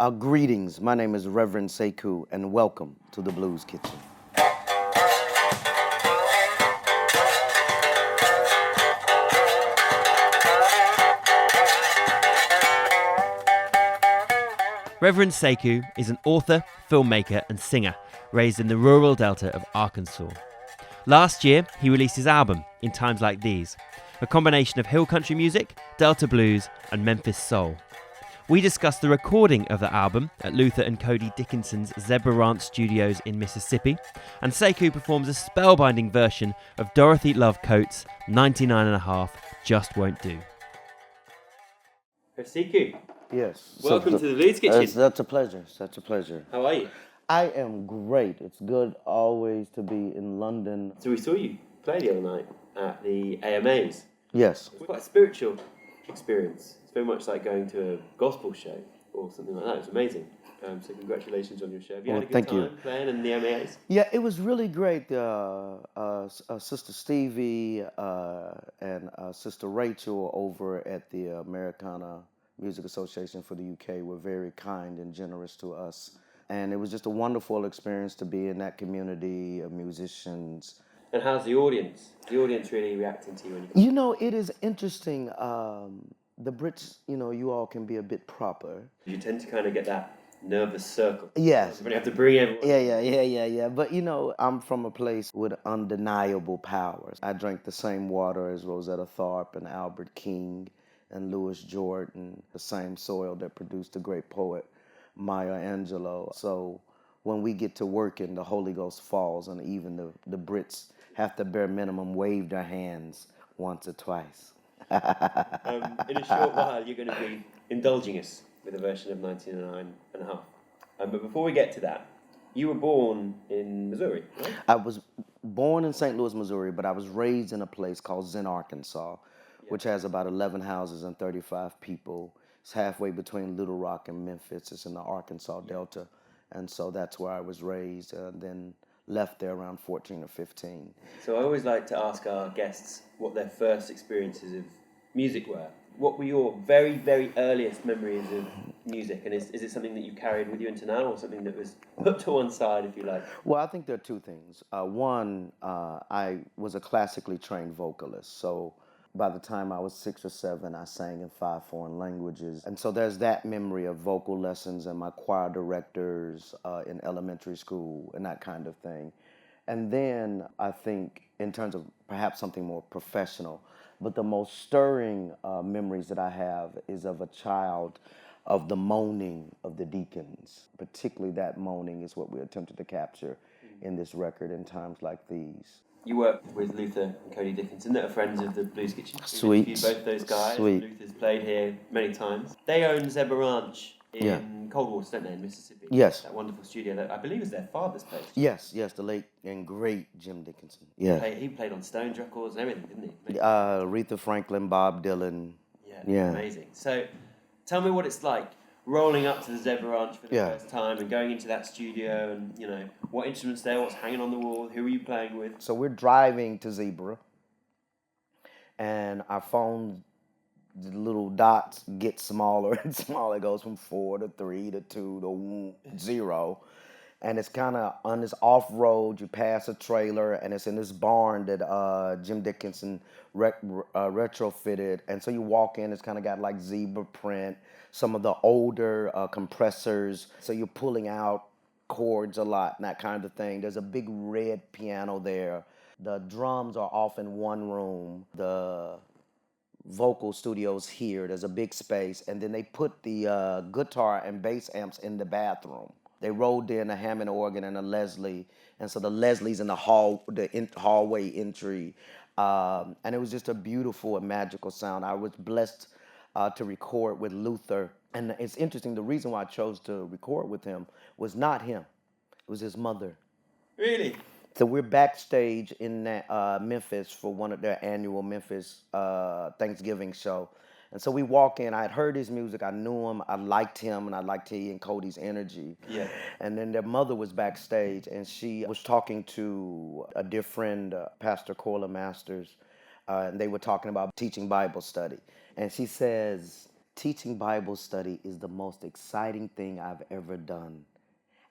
Greetings. My name is Reverend Sekou, and welcome to the Blues Kitchen. Reverend Sekou is an author, filmmaker and singer raised in the rural delta of Arkansas. Last year, he released his album, In Times Like These, a combination of hill country music, delta blues and Memphis soul. We discussed the recording of the album at Luther and Cody Dickinson's Zebra Ranch studios in Mississippi, and Sekou performs a spellbinding version of Dorothy Love Coates' 99.5 Just Won't Do. Rev Sekou. Yes. Welcome to the Blues Kitchen. Such a pleasure. Such a pleasure. How are you? I am great. It's good always to be in London. So we saw you play the other night at the AMAs. Yes. It was quite a spiritual experience. It's very much like going to a gospel show or something like that. It was amazing. So congratulations on your show. Have you had a good time playing in the AMAs? Yeah, it was really great. Sister Stevie and Sister Rachel over at the Americana Music Association for the UK were very kind and generous to us. And it was just a wonderful experience to be in that community of musicians. And how's the audience? Is the audience really reacting to you when You know, it is interesting. The Brits, you all can be a bit proper. You tend to kind of get that nervous circle. Yes. When you have to bring everyone. Yeah. But, I'm from a place with undeniable powers. I drank the same water as Rosetta Tharpe and Albert King and Louis Jordan, the same soil that produced the great poet Maya Angelou. So when we get to working, the Holy Ghost falls, and even the Brits have to bare minimum wave their hands once or twice. In a short while, you're going to be indulging us with a version of 99.5. But before we get to that, you were born in Missouri, right? I was born in St. Louis, Missouri, but I was raised in a place called Zen, Arkansas, which has about 11 houses and 35 people. It's halfway between Little Rock and Memphis. It's in the Arkansas Delta. And so that's where I was raised, then left there around 14 or 15. So I always like to ask our guests what their first experiences of music were. What were your very, very earliest memories of music? And is it something that you carried with you into now, or something that was put to one side, if you like? Well, I think there are two things. One, I was a classically trained vocalist, so by the time I was 6 or 7, I sang in 5 foreign languages. And so there's that memory of vocal lessons and my choir directors in elementary school and that kind of thing. And then I think in terms of perhaps something more professional, but the most stirring memories that I have is of a child of the moaning of the deacons. Particularly that moaning is what we attempted to capture in this record, In Times Like These. You work with Luther and Cody Dickinson, that are friends of the Blues Kitchen. Sweet. We've interviewed both those guys. Sweet. Luther's played here many times. They own Zebra Ranch in Coldwater, don't they, in Mississippi? Yes. That wonderful studio that I believe is their father's place. Yes, the late and great Jim Dickinson. Yeah. He played on Stones records and everything, didn't he? Aretha Franklin, Bob Dylan. Yeah. Amazing. So tell me what it's like rolling up to the Zebra Ranch for the first time and going into that studio and, what instruments there, what's hanging on the wall, who are you playing with? So we're driving to Zebra, and our phone, the little dots get smaller and smaller. It goes from 4 to 3 to 2 to 0. And it's kind of on this off-road, you pass a trailer, and it's in this barn that Jim Dickinson retrofitted. And so you walk in, it's kind of got like zebra print, some of the older compressors. So you're pulling out chords a lot and that kind of thing. There's a big red piano there. The drums are off in one room. The vocal studios here. There's a big space. And then they put the guitar and bass amps in the bathroom. They rolled in a Hammond organ and a Leslie, and so the Leslie's in the hallway entry, and it was just a beautiful and magical sound. I was blessed to record with Luther, and it's interesting. The reason why I chose to record with him was not him; it was his mother. Really? So we're backstage in Memphis for one of their annual Memphis Thanksgiving show. And so we walk in, I had heard his music, I knew him, I liked him, and I liked he and Cody's energy. Yeah. And then their mother was backstage, and she was talking to a dear friend, Pastor Corla Masters, and they were talking about teaching Bible study. And she says, teaching Bible study is the most exciting thing I've ever done.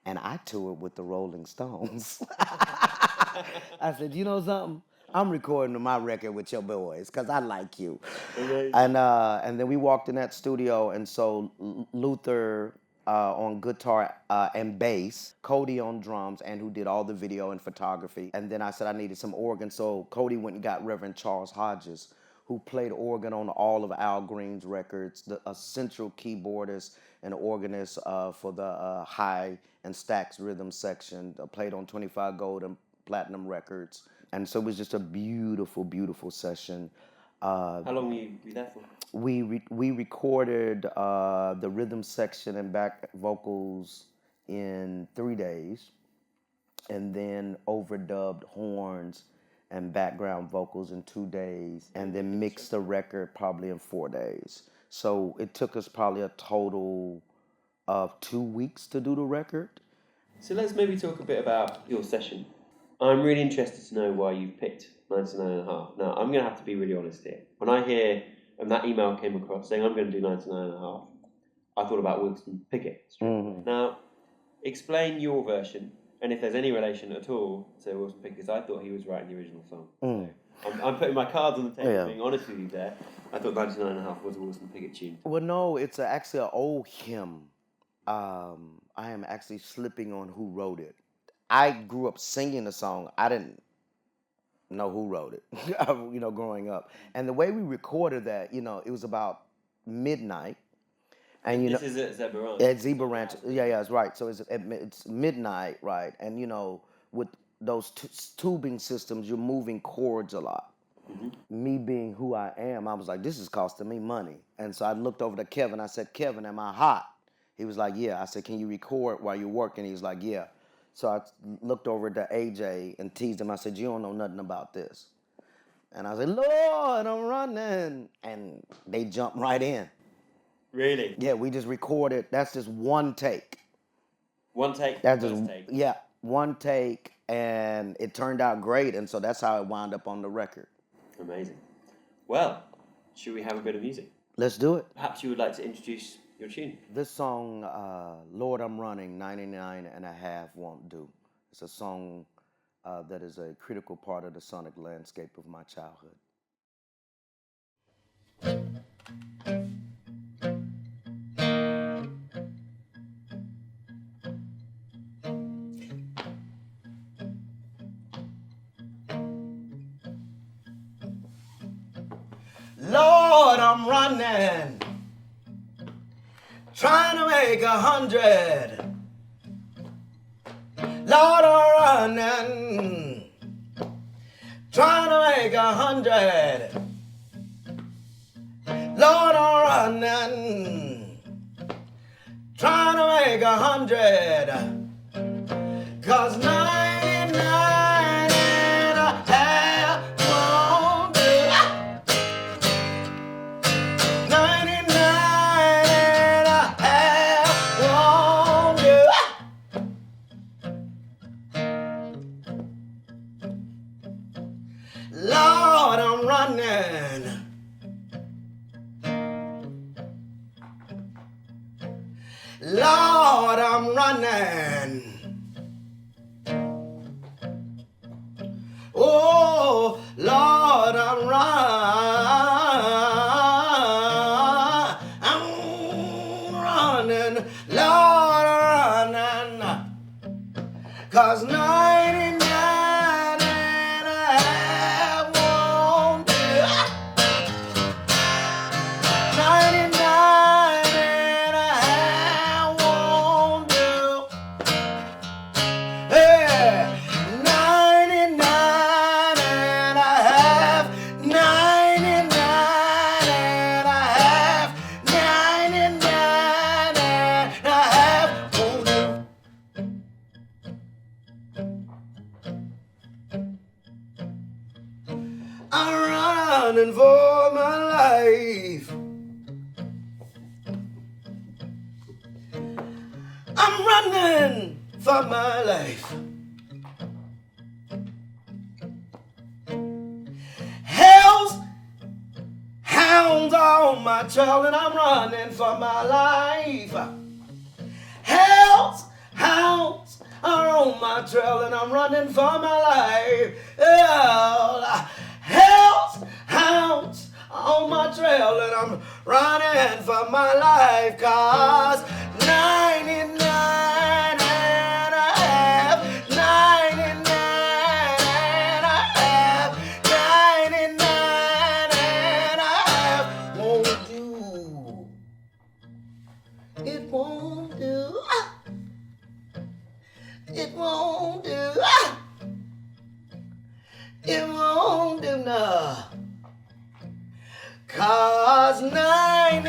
And I toured with the Rolling Stones. I said, you know something? I'm recording my record with your boys because I like you. Amazing. And then we walked in that studio, and so Luther on guitar and bass, Cody on drums, and who did all the video and photography. And then I said I needed some organ, so Cody went and got Reverend Charles Hodges, who played organ on all of Al Green's records, a central keyboardist and organist for the high and Stax rhythm section, played on 25 gold and platinum records. And so it was just a beautiful, beautiful session. How long were you there for? We recorded the rhythm section and back vocals in 3 days, and then overdubbed horns and background vocals in 2 days, and then mixed the record probably in 4 days. So it took us probably a total of 2 weeks to do the record. So let's maybe talk a bit about your session. I'm really interested to know why you've picked 99.5. Now, I'm going to have to be really honest here. When I hear, and that email came across saying I'm going to do 99.5, I thought about Wilson Pickett. Mm-hmm. Now, explain your version, and if there's any relation at all to Wilson Pickett, because I thought he was writing the original song. Mm. So I'm putting my cards on the table, being honest with you there. I thought 99.5 was a Wilson Pickett tune. Well, no, it's actually an old hymn. I am actually slipping on who wrote it. I grew up singing the song. I didn't know who wrote it, growing up. And the way we recorded that, it was about midnight. And this is at Zebra Ranch. At Zebra Ranch. Yeah, it's right. So it's midnight, right? And, with those tubing systems, you're moving chords a lot. Mm-hmm. Me being who I am, I was like, this is costing me money. And so I looked over to Kevin. I said, Kevin, am I hot? He was like, yeah. I said, can you record while you're working? He was like, yeah. So I looked over to AJ and teased him. I said, you don't know nothing about this. And I said, Lord, I'm running. And they jumped right in. Really? Yeah, we just recorded. That's just one take. One take? That's just take. Yeah, one take. And it turned out great. And so that's how it wound up on the record. Amazing. Well, should we have a bit of music? Let's do it. Perhaps you would like to introduce your tune. This song, Lord, I'm Running, 99.5 Won't Do. It's a song that is a critical part of the sonic landscape of my childhood. Lord, I'm running, trying to make 100. Lord, I'm running, trying to make 100. Lord, I'm running, trying to make 100. 'Cause 99.5 won't do. 99.5 won't do. Lord, I'm running, Lord, I'm running. Oh, Lord, I'm running, Lord, I'm running. 'Cause 99.5 won't do. 99.5 won't do. Hey, 99.5, 99.5, 99.5 won't do. I'm running for my life. I'm running for my life. Hell's hounds are on my trail and I'm running for my life. Hell's hounds are on my trail and I'm running for my life. Hell's hounds are on my trail and I'm running for my life. 'Cause 99 and a half, 99 and a half, 99 and a half won't do. It won't do. It won't do. It won't do, no. 'Cause 99